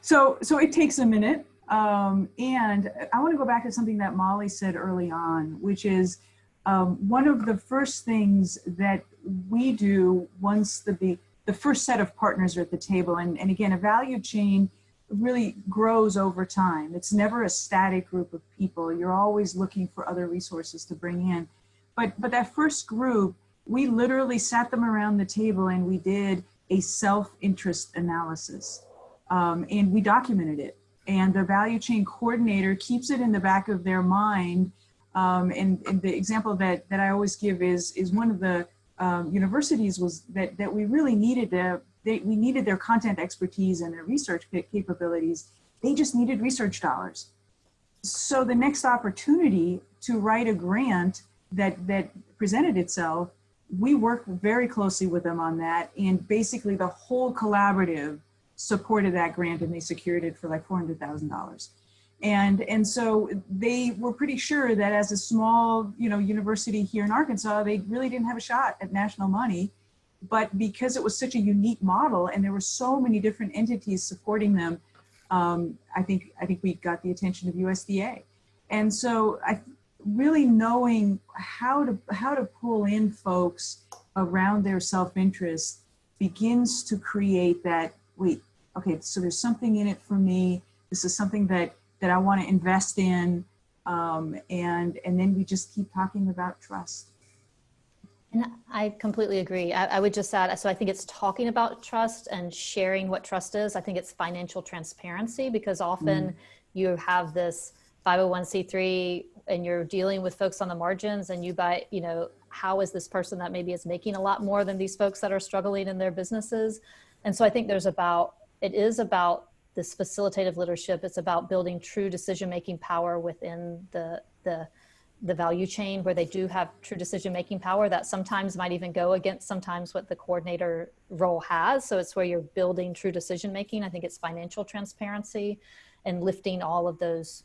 [SPEAKER 1] So it takes a minute. And I want to go back to something that Molly said early on, which is one of the first things that we do once the first set of partners are at the table. And again, a value chain really grows over time. It's never a static group of people. You're always looking for other resources to bring in. But that first group, we literally sat them around the table and we did a self-interest analysis, and we documented it. And the value chain coordinator keeps it in the back of their mind. And the example that I always give is one of the universities was that we really needed we needed their content expertise and their research capabilities. They just needed research dollars. So the next opportunity to write a grant that presented itself, we worked very closely with them on that, and basically the whole collaborative supported that grant, and they secured it for like $400,000. And so they were pretty sure that as a small, university here in Arkansas, they really didn't have a shot at national money. But because it was such a unique model and there were so many different entities supporting them, I think we got the attention of USDA. And so really knowing how to pull in folks around their self-interest begins to create that, wait, okay, so there's something in it for me. This is something that I want to invest in. And then we just keep talking about trust.
[SPEAKER 2] And I completely agree. I would just add, so I think it's talking about trust and sharing what trust is. I think it's financial transparency, because often you have this 501c3 and you're dealing with folks on the margins, and how is this person that maybe is making a lot more than these folks that are struggling in their businesses? And so I think it is about this facilitative leadership. It's about building true decision-making power within the value chain, where they do have true decision-making power that sometimes might even go against sometimes what the coordinator role has. So it's where you're building true decision-making. I think it's financial transparency and lifting all of those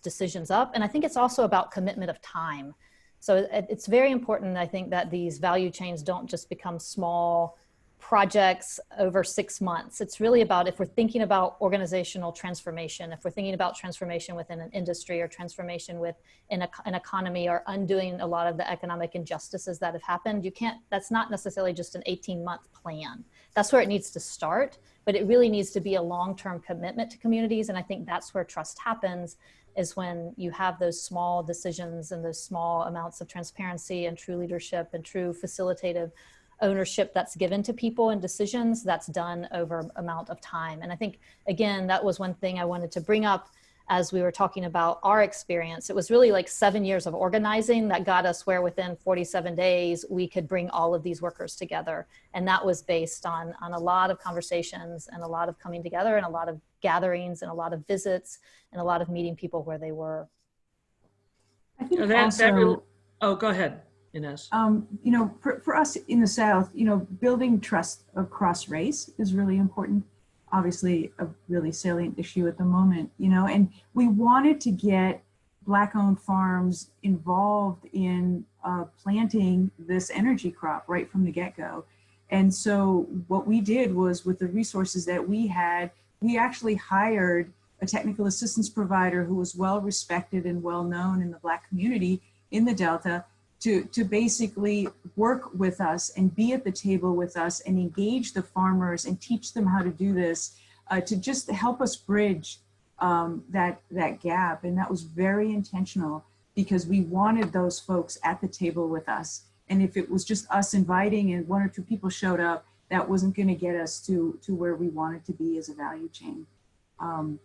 [SPEAKER 2] decisions up. And I think it's also about commitment of time. So it's very important, I think, that these value chains don't just become small projects over 6 months. It's really about, if we're thinking about organizational transformation, if we're thinking about transformation within an industry or transformation within an economy, or undoing a lot of the economic injustices that have happened, that's not necessarily just an 18-month plan. That's where it needs to start, but it really needs to be a long-term commitment to communities. And I think that's where trust happens, is when you have those small decisions and those small amounts of transparency and true leadership and true facilitative ownership that's given to people and decisions that's done over amount of time. And I think, again, that was one thing I wanted to bring up as we were talking about our experience. It was really like 7 years of organizing that got us where within 47 days we could bring all of these workers together. And that was based on a lot of conversations and a lot of coming together and a lot of gatherings and a lot of visits and a lot of meeting people where they were.
[SPEAKER 1] I think
[SPEAKER 15] go ahead, Inez.
[SPEAKER 1] For us in the South, building trust across race is really important. Obviously a really salient issue at the moment, and we wanted to get Black-owned farms involved in planting this energy crop right from the get-go. And so what we did was, with the resources that we had, we actually hired a technical assistance provider who was well respected and well known in the Black community in the Delta to basically work with us and be at the table with us and engage the farmers and teach them how to do this, to just help us bridge that gap. And that was very intentional because we wanted those folks at the table with us. And if it was just us inviting and one or two people showed up, that wasn't going to get us to where we wanted to be as a value chain.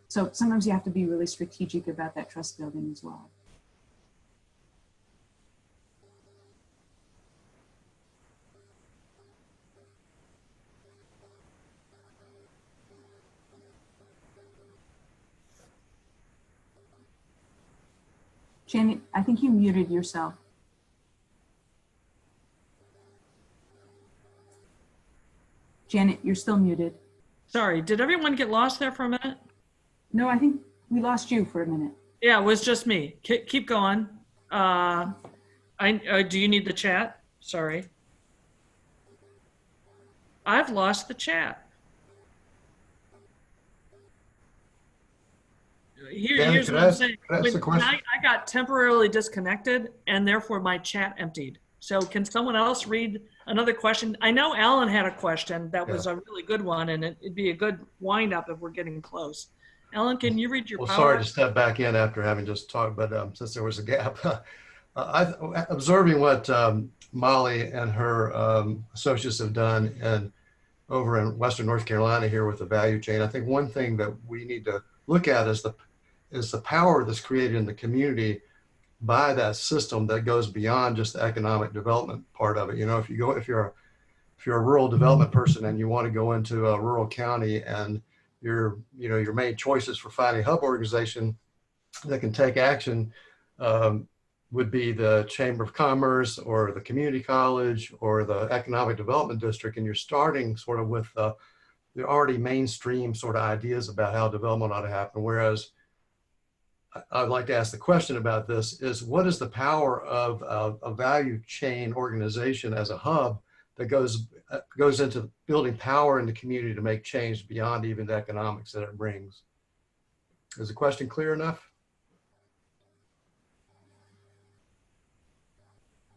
[SPEAKER 1] So sometimes you have to be really strategic about that trust building as well. Janet, I think you muted yourself. Janet, you're still muted.
[SPEAKER 15] Sorry, did everyone get lost there for a minute?
[SPEAKER 1] No, I think we lost you for a minute.
[SPEAKER 15] Yeah, it was just me. Keep going. Do you need the chat? Sorry. I've lost the chat. Here's what I'm saying. I got temporarily disconnected and therefore my chat emptied. So can someone else read another question? I know Alan had a question that was a really good one, and it'd be a good wind up if we're getting close. Alan, can you read your
[SPEAKER 20] Well,
[SPEAKER 15] power?
[SPEAKER 20] sorry to step back in after having just talked, but since there was a gap, observing what Molly and her associates have done over in Western North Carolina here with the value chain, I think one thing that we need to look at is the power that's created in the community by that system that goes beyond just the economic development part of it. You know, if you're a rural development person and you want to go into a rural county and your main choices for finding a hub organization that can take action would be the Chamber of Commerce or the community college or the economic development district, and you're starting sort of with the already mainstream sort of ideas about how development ought to happen. Whereas I'd like to ask the question about this is, what is the power of a value chain organization as a hub that goes into building power in the community to make change beyond even the economics that it brings? Is the question clear enough?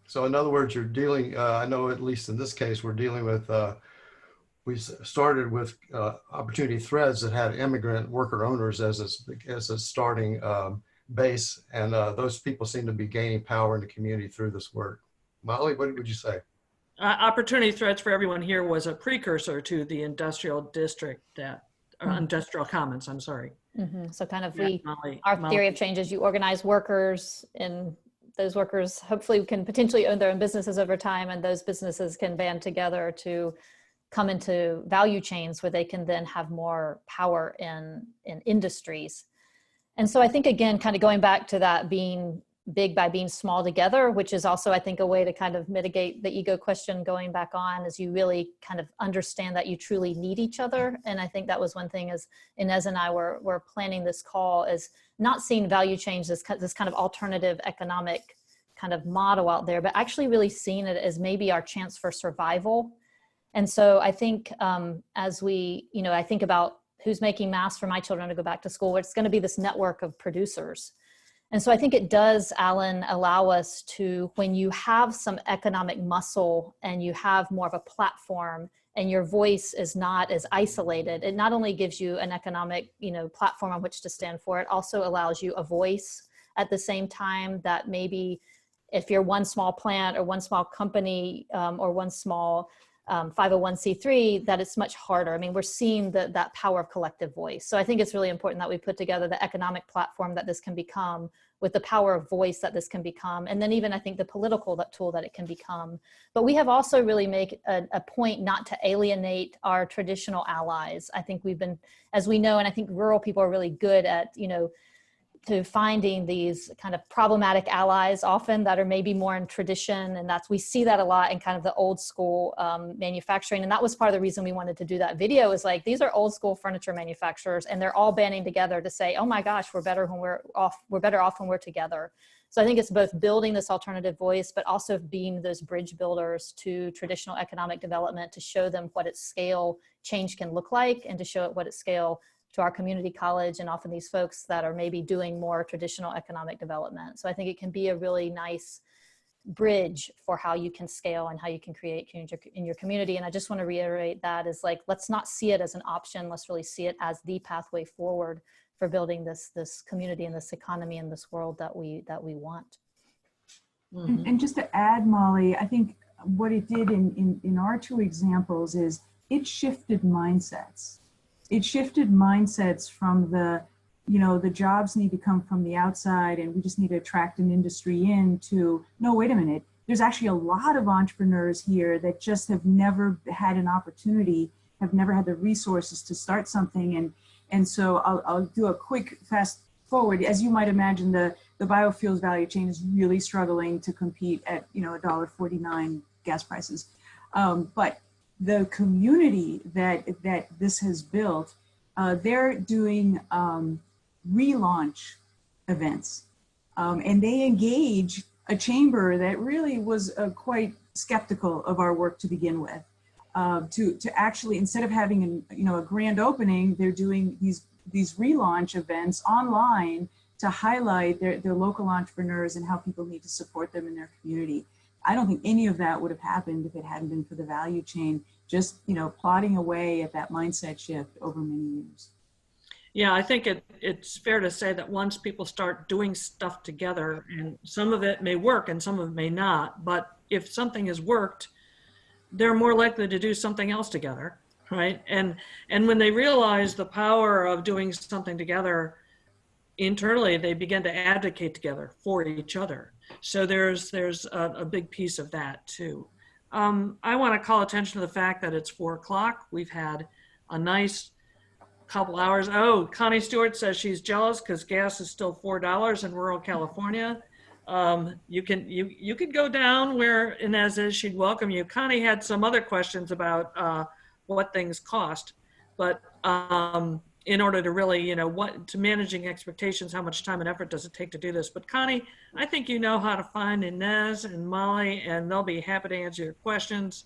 [SPEAKER 20] So in other words, you're dealing, I know at least in this case, we're dealing with, we started with opportunity threads that had immigrant worker owners as a starting base. And those people seem to be gaining power in the community through this work. Molly, what would you say?
[SPEAKER 15] Opportunity Threads for everyone here was a precursor to the industrial district industrial commons, I'm sorry.
[SPEAKER 2] So kind of
[SPEAKER 15] Molly,
[SPEAKER 2] our theory of change is you organize workers, and those workers hopefully can potentially own their own businesses over time, and those businesses can band together to come into value chains where they can then have more power in industries. And so I think, again, kind of going back to that being big by being small together, which is also, I think, a way to kind of mitigate the ego question going back on, is you really kind of understand that you truly need each other. And I think that was one thing as Inez and I were planning this call, is not seeing value change as this kind of alternative economic kind of model out there, but actually really seeing it as maybe our chance for survival. And so I think as we, I think about who's making masks for my children to go back to school, it's going to be this network of producers. And so I think it does, Alan, allow us to, when you have some economic muscle and you have more of a platform and your voice is not as isolated, it not only gives you an economic, platform on which to stand for, it also allows you a voice at the same time that maybe if you're one small plant or one small company or one small 501c3, that it's much harder. I mean, we're seeing that power of collective voice. So I think it's really important that we put together the economic platform that this can become with the power of voice that this can become. And then even I think the political tool that it can become. But we have also really make a point not to alienate our traditional allies. I think we've been, as we know, and I think rural people are really good at, to finding these kind of problematic allies often that are maybe more in tradition. And we see that a lot in kind of the old school manufacturing. And that was part of the reason we wanted to do that video, is like, these are old school furniture manufacturers and they're all banding together to say, oh my gosh, we're better off when we're together. So I think it's both building this alternative voice, but also being those bridge builders to traditional economic development, to show them what at scale change can look like, and to show it what at scale our community college, and often these folks that are maybe doing more traditional economic development. So I think it can be a really nice bridge for how you can scale and how you can create in your community. And I just want to reiterate that is like, let's not see it as an option. Let's really see it as the pathway forward for building this community and this economy and this world that we want.
[SPEAKER 1] And just to add, Molly, I think what it did in our two examples is it shifted mindsets. It shifted mindsets from the, the jobs need to come from the outside and we just need to attract an industry in to, no, wait a minute. There's actually a lot of entrepreneurs here that just have never had an opportunity, have never had the resources to start something. And so I'll do a quick fast forward. As you might imagine, the biofuels value chain is really struggling to compete at, $1.49 gas prices. But the community that this has built, they're doing relaunch events. And they engage a chamber that really was quite skeptical of our work to begin with. To actually, instead of having a grand opening, they're doing these relaunch events online to highlight their local entrepreneurs and how people need to support them in their community. I don't think any of that would have happened if it hadn't been for the value chain, just, plodding away at that mindset shift over many years.
[SPEAKER 15] Yeah, I think it's fair to say that once people start doing stuff together, and some of it may work and some of it may not, but if something has worked, they're more likely to do something else together, right? And when they realize the power of doing something together internally, they begin to advocate together for each other. So there's a big piece of that too. I want to call attention to the fact that it's 4 o'clock. We've had a nice couple hours. Oh, Connie Stewart says she's jealous because gas is still $4 in rural California. You could go down where Inez is, she'd welcome you. Connie had some other questions about what things cost, but in order to really, to managing expectations, how much time and effort does it take to do this? But Connie, I think you know how to find Inez and Molly, and they'll be happy to answer your questions.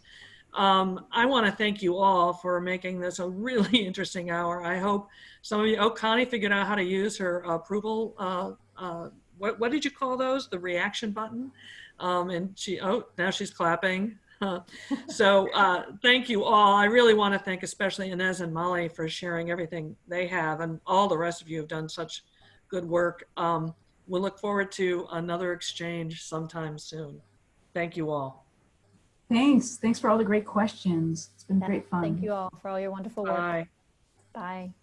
[SPEAKER 15] I want to thank you all for making this a really interesting hour. I hope some of you, Connie figured out how to use her approval, what did you call those? The reaction button. And now she's clapping. So thank you all. I really want to thank especially Inez and Molly for sharing everything they have, and all the rest of you have done such good work. We'll look forward to another exchange sometime soon. Thank you all.
[SPEAKER 1] Thanks for all the great questions. It's been great fun.
[SPEAKER 2] Thank you all for all your wonderful work.
[SPEAKER 15] Bye.
[SPEAKER 2] Bye.